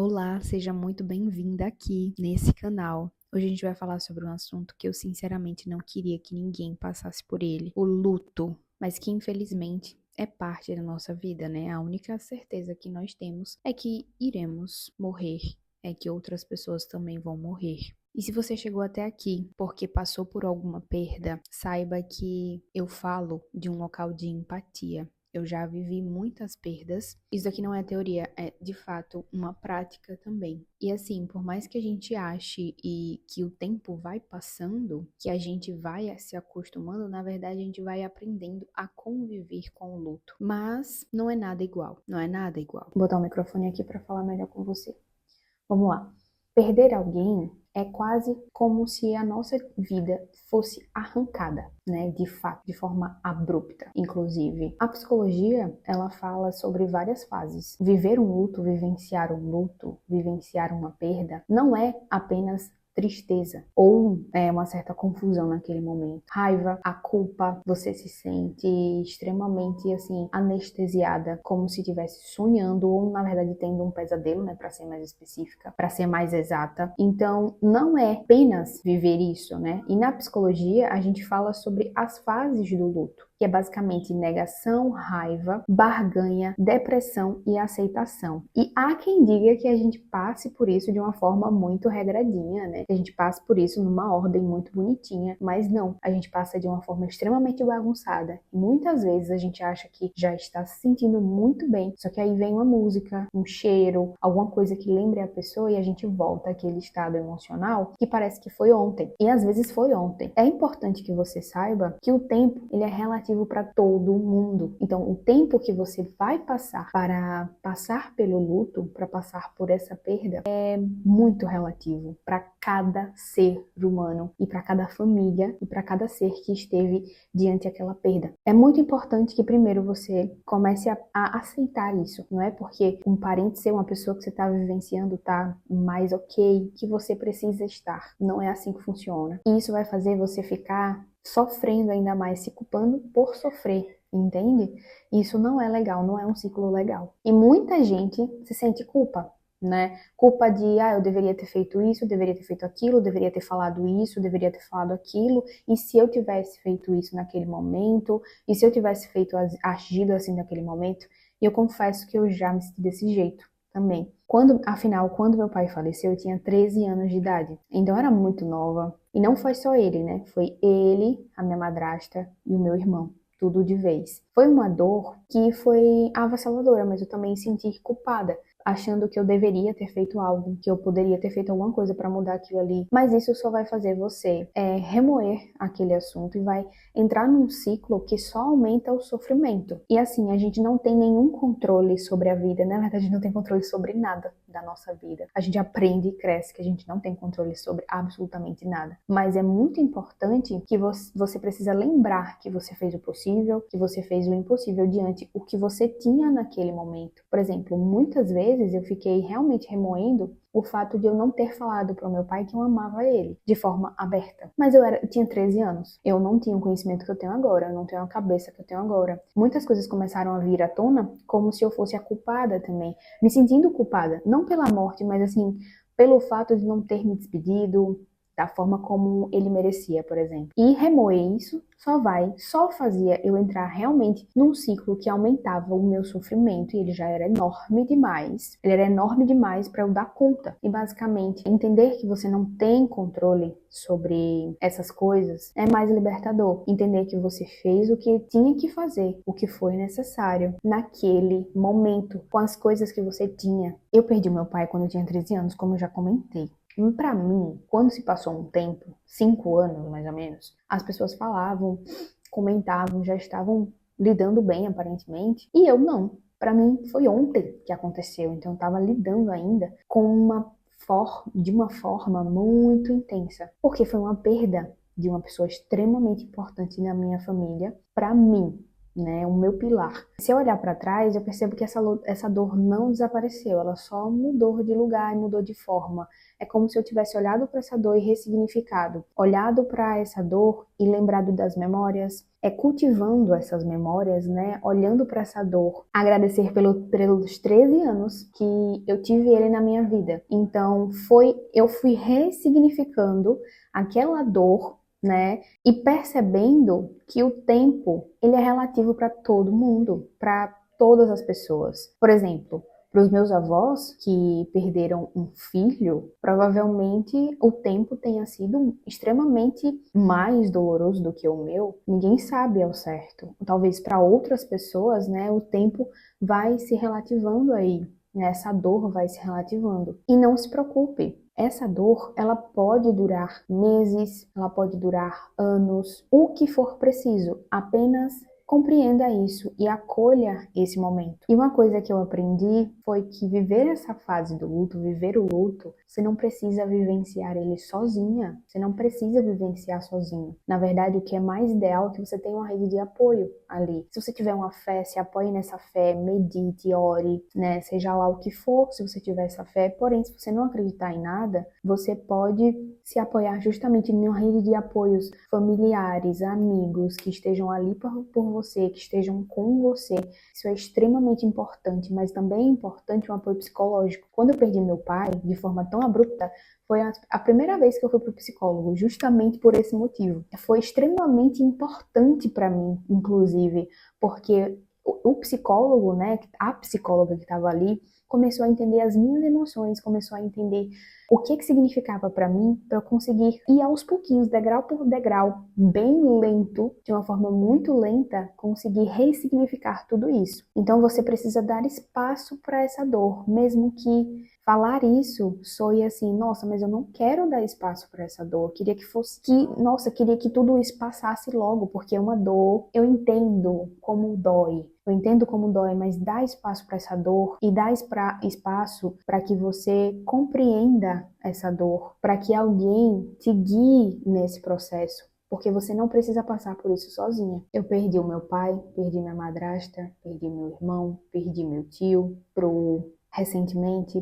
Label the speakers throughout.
Speaker 1: Olá, seja muito bem-vinda aqui nesse canal. Hoje a gente vai falar sobre um assunto que eu sinceramente não queria que ninguém passasse por ele, o luto, mas que infelizmente é parte da nossa vida, né? A única certeza que nós temos é que iremos morrer, é que outras pessoas também vão morrer. E se você chegou até aqui porque passou por alguma perda, saiba que eu falo de um local de empatia. Eu já vivi muitas perdas. Isso aqui não é teoria, é de fato uma prática também. E assim, por mais que a gente ache e que o tempo vai passando, que a gente vai se acostumando, na verdade a gente vai aprendendo a conviver com o luto. Mas não é nada igual, não é nada igual. Vou botar o microfone aqui para falar melhor com você. Vamos lá. Perder alguém é quase como se a nossa vida fosse arrancada, né? De fato, de forma abrupta. Inclusive, a psicologia, ela fala sobre várias fases. Viver um luto, vivenciar um luto, vivenciar uma perda, não é apenas tristeza ou uma certa confusão naquele momento. Raiva, a culpa, você se sente extremamente assim anestesiada, como se estivesse sonhando ou na verdade tendo um pesadelo, né, para ser mais específica, para ser mais exata. Então, não é apenas viver isso, né? E na psicologia a gente fala sobre as fases do luto, que é basicamente negação, raiva, barganha, depressão e aceitação. E há quem diga que a gente passe por isso de uma forma muito regradinha, né? Que a gente passe por isso numa ordem muito bonitinha, mas não, a gente passa de uma forma extremamente bagunçada. E muitas vezes a gente acha que já está se sentindo muito bem, só que aí vem uma música, um cheiro, alguma coisa que lembre a pessoa e a gente volta àquele estado emocional que parece que foi ontem. E às vezes foi ontem. É importante que você saiba que o tempo, ele é relativo para todo mundo. Então, o tempo que você vai passar para passar pelo luto, para passar por essa perda, é muito relativo para cada ser humano e para cada família e para cada ser que esteve diante daquela perda. É muito importante que primeiro você comece a aceitar isso. Não é porque um parente ser uma pessoa que você está vivenciando está mais ok que você precisa estar. Não é assim que funciona. E isso vai fazer você ficar sofrendo ainda mais, se culpando por sofrer, entende? Isso não é legal, não é um ciclo legal. E muita gente se sente culpa, né? Culpa de, eu deveria ter feito isso, eu deveria ter feito aquilo, eu deveria ter falado isso, eu deveria ter falado aquilo, e se eu tivesse feito isso naquele momento, e se eu tivesse agido assim naquele momento, e eu confesso que eu já me senti desse jeito também. Quando meu pai faleceu, eu tinha 13 anos de idade. Então eu era muito nova. E não foi só ele, né? Foi ele, a minha madrasta e o meu irmão. Tudo de vez. Foi uma dor que foi avassaladora, mas eu também senti culpada, achando que eu deveria ter feito algo, que eu poderia ter feito alguma coisa para mudar aquilo ali. Mas isso só vai fazer você remoer aquele assunto e vai entrar num ciclo que só aumenta o sofrimento. E assim, a gente não tem nenhum controle sobre a vida, na verdade, não tem controle sobre nada da nossa vida. A gente aprende e cresce que a gente não tem controle sobre absolutamente nada. Mas é muito importante que você precisa lembrar que você fez o possível, que você fez o impossível diante o que você tinha naquele momento. Por exemplo, muitas vezes eu fiquei realmente remoendo o fato de eu não ter falado para o meu pai que eu amava ele de forma aberta. Mas eu tinha 13 anos. Eu não tinha o conhecimento que eu tenho agora, eu não tenho a cabeça que eu tenho agora. Muitas coisas começaram a vir à tona como se eu fosse a culpada também, me sentindo culpada, não pela morte, mas assim, pelo fato de não ter me despedido da forma como ele merecia, por exemplo. E remoer isso só fazia eu entrar realmente num ciclo que aumentava o meu sofrimento, e ele já era enorme demais. Ele era enorme demais para eu dar conta. E basicamente, entender que você não tem controle sobre essas coisas é mais libertador. Entender que você fez o que tinha que fazer, o que foi necessário naquele momento, com as coisas que você tinha. Eu perdi meu pai quando eu tinha 13 anos, como eu já comentei. Para mim, quando se passou um tempo, 5 anos mais ou menos, as pessoas falavam, comentavam, já estavam lidando bem aparentemente, e eu não. Para mim foi ontem que aconteceu, então eu estava lidando ainda de uma forma muito intensa, porque foi uma perda de uma pessoa extremamente importante na minha família para mim. né? O meu pilar. Se eu olhar para trás, eu percebo que essa dor não desapareceu, ela só mudou de lugar e mudou de forma. É como se eu tivesse olhado para essa dor e ressignificado, olhado para essa dor e lembrado das memórias, cultivando essas memórias, né? Olhando para essa dor, agradecer pelos 13 anos que eu tive ele na minha vida. Então, eu fui ressignificando aquela dor, né? E percebendo que o tempo, ele é relativo para todo mundo, para todas as pessoas. Por exemplo, para os meus avós que perderam um filho, provavelmente o tempo tenha sido extremamente mais doloroso do que o meu. Ninguém sabe ao certo. Talvez para outras pessoas, né, o tempo vai se relativando aí, né, essa dor vai se relativando. E não se preocupe, essa dor, ela pode durar meses, ela pode durar anos, o que for preciso. Apenas compreenda isso e acolha esse momento. E uma coisa que eu aprendi foi que viver essa fase do luto, viver o luto, você não precisa vivenciar ele sozinha. Você não precisa vivenciar sozinho. Na verdade, o que é mais ideal é que você tenha uma rede de apoio ali. Se você tiver uma fé, se apoie nessa fé, medite, ore, né? Seja lá o que for, se você tiver essa fé. Porém, se você não acreditar em nada, você pode se apoiar justamente em uma rede de apoios familiares, amigos que estejam ali por você, que estejam com você. Isso é extremamente importante, mas também é importante um apoio psicológico. Quando eu perdi meu pai de forma tão abrupta, foi a primeira vez que eu fui para o psicólogo, justamente por esse motivo. Foi extremamente importante para mim, inclusive, porque o psicólogo, né, a psicóloga que estava ali, começou a entender as minhas emoções, começou a entender o que significava para mim, para eu conseguir ir aos pouquinhos, degrau por degrau, bem lento, de uma forma muito lenta, conseguir ressignificar tudo isso. Então você precisa dar espaço para essa dor, mesmo que falar isso soe assim, nossa, mas eu não quero dar espaço para essa dor. Eu queria que fosse queria que tudo isso passasse logo, porque é uma dor. Eu entendo como dói. Eu entendo como dói, mas dá espaço para essa dor e dá espaço para que você compreenda essa dor, para que alguém te guie nesse processo. Porque você não precisa passar por isso sozinha. Eu perdi o meu pai, perdi minha madrasta, perdi meu irmão, perdi meu tio recentemente,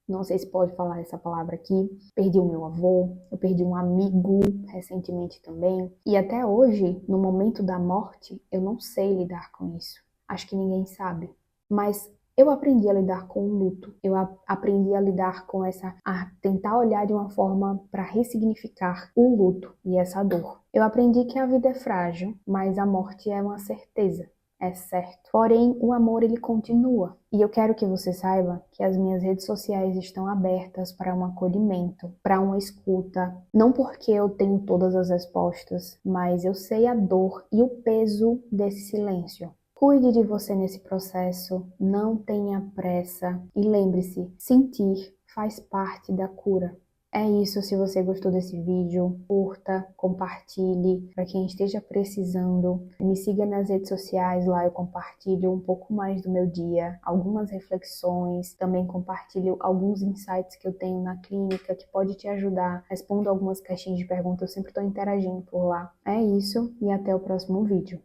Speaker 1: não sei se pode falar essa palavra aqui, perdi o meu avô, eu perdi um amigo recentemente também, e até hoje, no momento da morte, eu não sei lidar com isso. Acho que ninguém sabe, mas eu aprendi a lidar com o luto, eu aprendi a lidar com a tentar olhar de uma forma para ressignificar o luto e essa dor. Eu aprendi que a vida é frágil, mas a morte é uma certeza. É certo. Porém, o amor ele continua. E eu quero que você saiba que as minhas redes sociais estão abertas para um acolhimento, para uma escuta. Não porque eu tenho todas as respostas, mas eu sei a dor e o peso desse silêncio. Cuide de você nesse processo, não tenha pressa e lembre-se, sentir faz parte da cura. É isso, se você gostou desse vídeo, curta, compartilhe, para quem esteja precisando. Me siga nas redes sociais, lá eu compartilho um pouco mais do meu dia, algumas reflexões, também compartilho alguns insights que eu tenho na clínica que pode te ajudar, respondo algumas caixinhas de perguntas, eu sempre estou interagindo por lá. É isso e até o próximo vídeo.